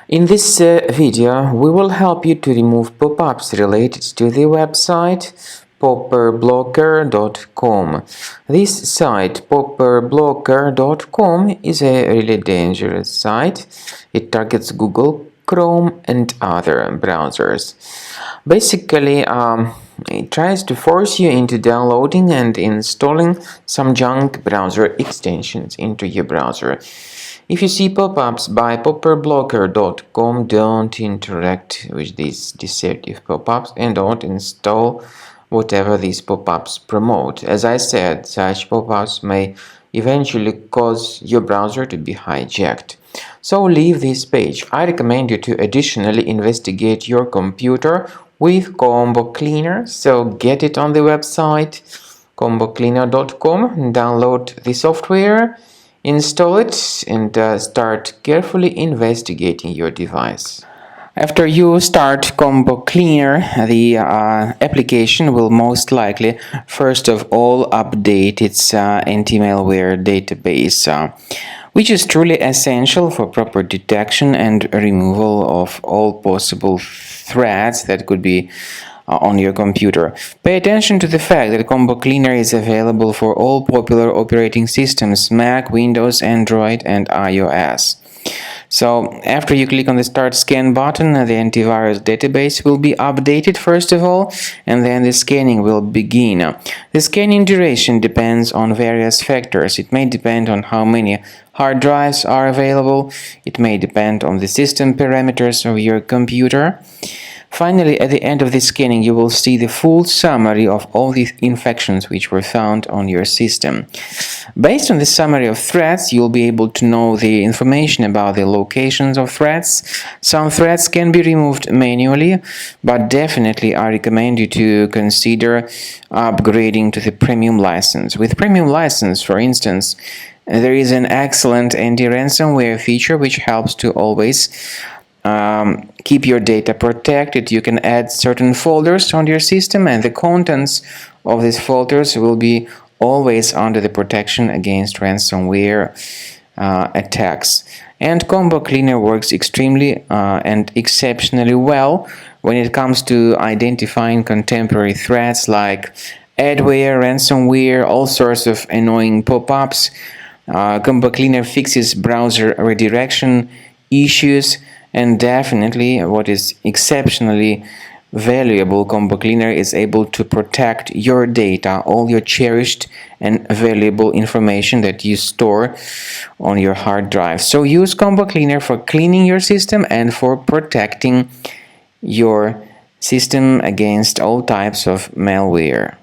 In this video, we will help you to remove pop-ups related to the website popperblocker.com. This site, popperblocker.com, is a really dangerous site. It targets Google, Chrome, and other browsers. Basically, it tries to force you into downloading and installing some junk browser extensions into your browser. If you see pop-ups by popperblocker.com, don't interact with these deceptive pop-ups and don't install whatever these pop-ups promote. As I said, such pop-ups may eventually cause your browser to be hijacked. So leave this page. I recommend you to additionally investigate your computer with Combo Cleaner. So get it on the website combocleaner.com, download the software, install it, and start carefully investigating your device. After you start Combo Cleaner, the application will most likely first of all update its anti-malware database, which is truly essential for proper detection and removal of all possible threats that could be on your computer. Pay attention to the fact that Combo Cleaner is available for all popular operating systems: Mac, Windows, Android, and iOS. So after you click on the Start Scan button, the antivirus database will be updated first of all, and then the scanning will begin. The scanning duration depends on various factors. It may depend on how many hard drives are available. It may depend on the system parameters of your computer. Finally, at the end of the scanning, you will see the full summary of all the infections which were found on your system. Based on the summary of threats, you'll be able to know the information about the locations of threats. Some threats can be removed manually, but definitely I recommend you to consider upgrading to the premium license. With premium license, for instance, there is an excellent anti-ransomware feature which helps to always keep your data protected. You can add certain folders on your system, and the contents of these folders will be always under the protection against ransomware attacks. And Combo Cleaner works extremely and exceptionally well when it comes to identifying contemporary threats like adware, ransomware, all sorts of annoying pop-ups. Combo Cleaner fixes browser redirection issues. And definitely, what is exceptionally valuable, Combo Cleaner is able to protect your data, all your cherished and valuable information that you store on your hard drive. So use Combo Cleaner for cleaning your system and for protecting your system against all types of malware.